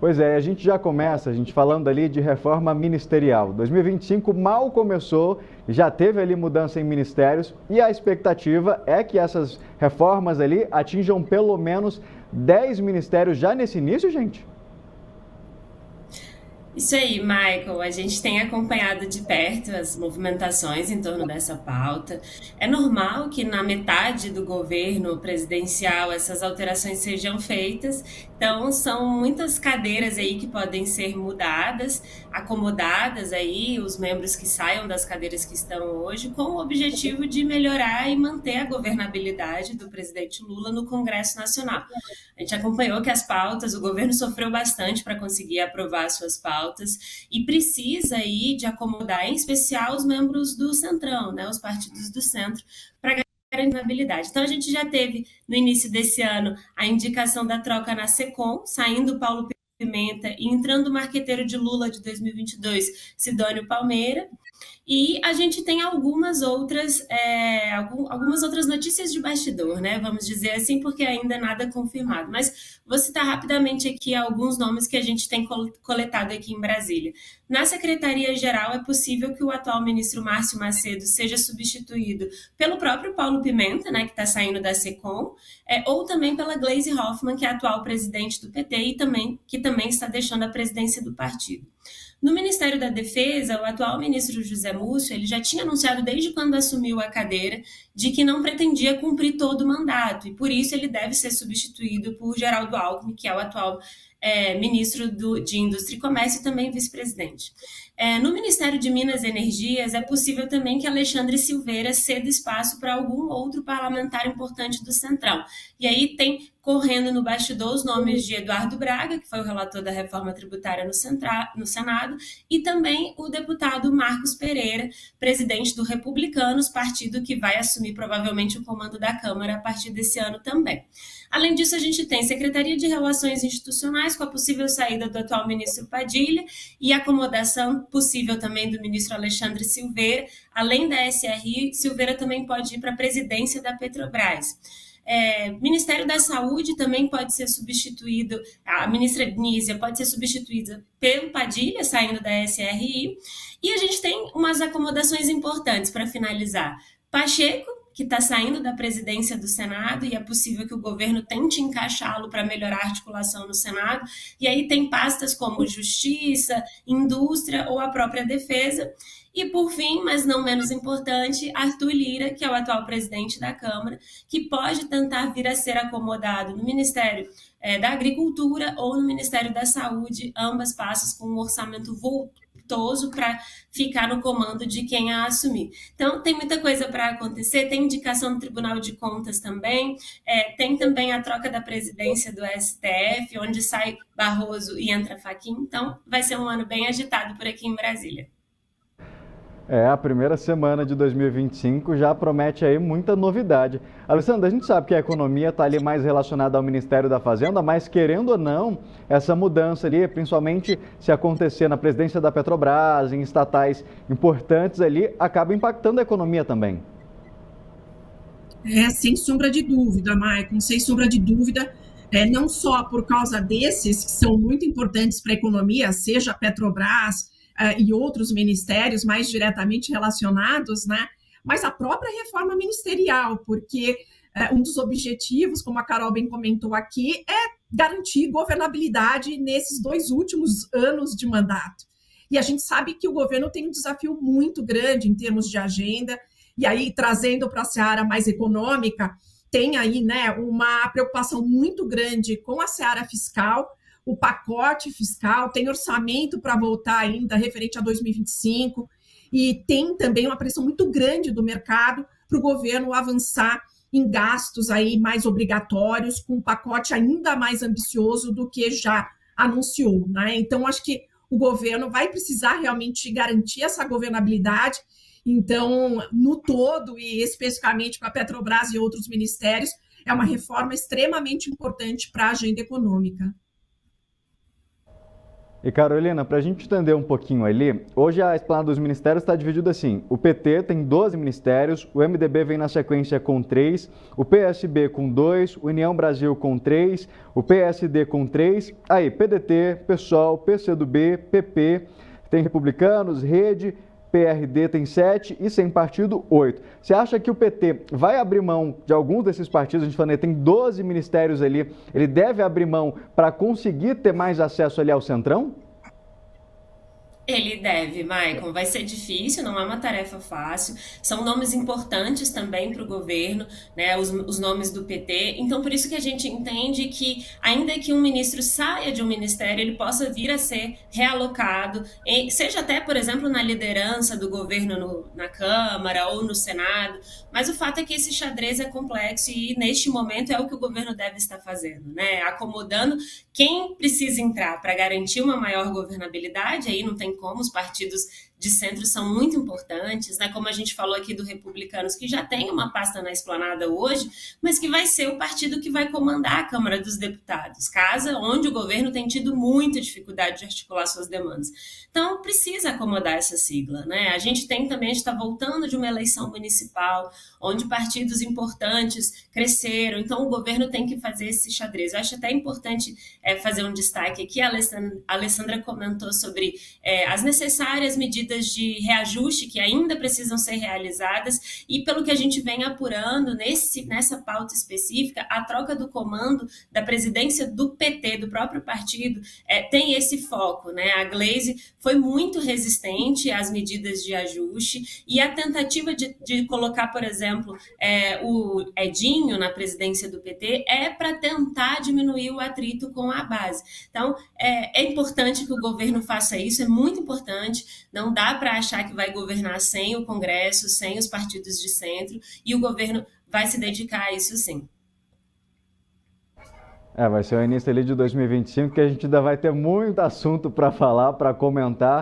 Pois é, a gente já começa, a gente falando ali de reforma ministerial. 2025 mal começou, já teve ali mudança em ministérios e a expectativa é que essas reformas ali atinjam pelo menos 10 ministérios já nesse início, gente? Isso aí, Michael. A gente tem acompanhado de perto as movimentações em torno dessa pauta. É normal que na metade do governo presidencial essas alterações sejam feitas. Então, são muitas cadeiras aí que podem ser mudadas, acomodadas aí, os membros que saiam das cadeiras que estão hoje, com o objetivo de melhorar e manter a governabilidade do presidente Lula no Congresso Nacional. A gente acompanhou que as pautas, o governo sofreu bastante para conseguir aprovar suas pautas e precisa aí de acomodar, em especial, os membros do Centrão, né, os partidos do centro, para governabilidade. Então, a gente já teve, no início desse ano, a indicação da troca na SECOM, saindo Paulo Pimenta e entrando o marqueteiro de Lula de 2022, Sidônio Palmeira. E a gente tem algumas outras notícias de bastidor, né? Vamos dizer assim, porque ainda nada confirmado. Mas vou citar rapidamente aqui alguns nomes que a gente tem coletado aqui em Brasília. Na Secretaria-Geral, é possível que o atual ministro Márcio Macedo seja substituído pelo próprio Paulo Pimenta, né, que está saindo da SECOM, ou também pela Gleisi Hoffmann, que é a atual presidente do PT e que também está deixando a presidência do partido. No Ministério da Defesa, o atual ministro José Múcio, ele já tinha anunciado desde quando assumiu a cadeira de que não pretendia cumprir todo o mandato e por isso ele deve ser substituído por Geraldo Alckmin, que é o atual ministro de Indústria e Comércio e também vice-presidente. No Ministério de Minas e Energias, é possível também que Alexandre Silveira ceda espaço para algum outro parlamentar importante do Centrão. E aí tem correndo no bastidor os nomes de Eduardo Braga, que foi o relator da reforma tributária no Senado, e também o deputado Marcos Pereira, presidente do Republicanos, partido que vai assumir provavelmente o comando da Câmara a partir desse ano também. Além disso, a gente tem Secretaria de Relações Institucionais, com a possível saída do atual ministro Padilha e acomodação possível também do ministro Alexandre Silveira. Além da SRI, Silveira também pode ir para a presidência da Petrobras. Ministério da Saúde também pode ser substituído, a ministra Nízia pode ser substituída pelo Padilha, saindo da SRI, e a gente tem umas acomodações importantes para finalizar. Pacheco, que está saindo da presidência do Senado e é possível que o governo tente encaixá-lo para melhorar a articulação no Senado. E aí tem pastas como Justiça, Indústria ou a própria Defesa. E, por fim, mas não menos importante, Arthur Lira, que é o atual presidente da Câmara, que pode tentar vir a ser acomodado no Ministério da Agricultura ou no Ministério da Saúde, ambas pastas com um orçamento voltoso para ficar no comando de quem a assumir. Então, tem muita coisa para acontecer, tem indicação do Tribunal de Contas também, tem também a troca da presidência do STF, onde sai Barroso e entra Fachin. Então, vai ser um ano bem agitado por aqui em Brasília. A primeira semana de 2025 já promete aí muita novidade. Alessandra, a gente sabe que a economia está ali mais relacionada ao Ministério da Fazenda, mas querendo ou não, essa mudança ali, principalmente se acontecer na presidência da Petrobras, em estatais importantes ali, acaba impactando a economia também. Sem sombra de dúvida, Maicon, sem sombra de dúvida, não só por causa desses que são muito importantes para a economia, seja a Petrobras, e outros ministérios mais diretamente relacionados, né? Mas a própria reforma ministerial, porque um dos objetivos, como a Carol bem comentou aqui, é garantir governabilidade nesses 2 últimos anos de mandato. E a gente sabe que o governo tem um desafio muito grande em termos de agenda, e aí, trazendo para a seara mais econômica, tem aí, né, uma preocupação muito grande com a seara fiscal, o pacote fiscal, tem orçamento para voltar ainda referente a 2025 e tem também uma pressão muito grande do mercado para o governo avançar em gastos aí mais obrigatórios, com um pacote ainda mais ambicioso do que já anunciou, né? Então, acho que o governo vai precisar realmente garantir essa governabilidade. Então, no todo, e especificamente para a Petrobras e outros ministérios, é uma reforma extremamente importante para a agenda econômica. E Carolina, para a gente entender um pouquinho ali, hoje a esplanada dos ministérios está dividida assim: o PT tem 12 ministérios, o MDB vem na sequência com 3, o PSB com 2, o União Brasil com 3, o PSD com 3, aí PDT, PSOL, PCdoB, PP, tem Republicanos, Rede, PRD tem 7 e sem partido 8. Você acha que o PT vai abrir mão de alguns desses partidos? A gente falou, tem 12 ministérios ali, ele deve abrir mão para conseguir ter mais acesso ali ao Centrão? Ele deve, Maicon. Vai ser difícil, não é uma tarefa fácil. São nomes importantes também para o governo, né? Os nomes do PT. Então, por isso que a gente entende que, ainda que um ministro saia de um ministério, ele possa vir a ser realocado, seja até, por exemplo, na liderança do governo na Câmara ou no Senado. Mas o fato é que esse xadrez é complexo e, neste momento, é o que o governo deve estar fazendo, né? Acomodando quem precisa entrar para garantir uma maior governabilidade, aí não tem como, os partidos de centro são muito importantes, né? Como a gente falou aqui do Republicanos, que já tem uma pasta na esplanada hoje, mas que vai ser o partido que vai comandar a Câmara dos Deputados, casa onde o governo tem tido muita dificuldade de articular suas demandas. Então, precisa acomodar essa sigla, né? A gente está voltando de uma eleição municipal, onde partidos importantes cresceram, então o governo tem que fazer esse xadrez. Eu acho até importante fazer um destaque aqui, a Alessandra comentou sobre as necessárias medidas de reajuste que ainda precisam ser realizadas e pelo que a gente vem apurando nessa pauta específica, a troca do comando da presidência do PT, do próprio partido, tem esse foco, né? A Gleisi foi muito resistente às medidas de ajuste e a tentativa de colocar, por exemplo, o Edinho na presidência do PT é para tentar diminuir o atrito com a base. Então, é importante que o governo faça isso, é muito importante, não dá para achar que vai governar sem o Congresso, sem os partidos de centro, e o governo vai se dedicar a isso sim. Vai ser o início ali de 2025 que a gente ainda vai ter muito assunto para falar, para comentar.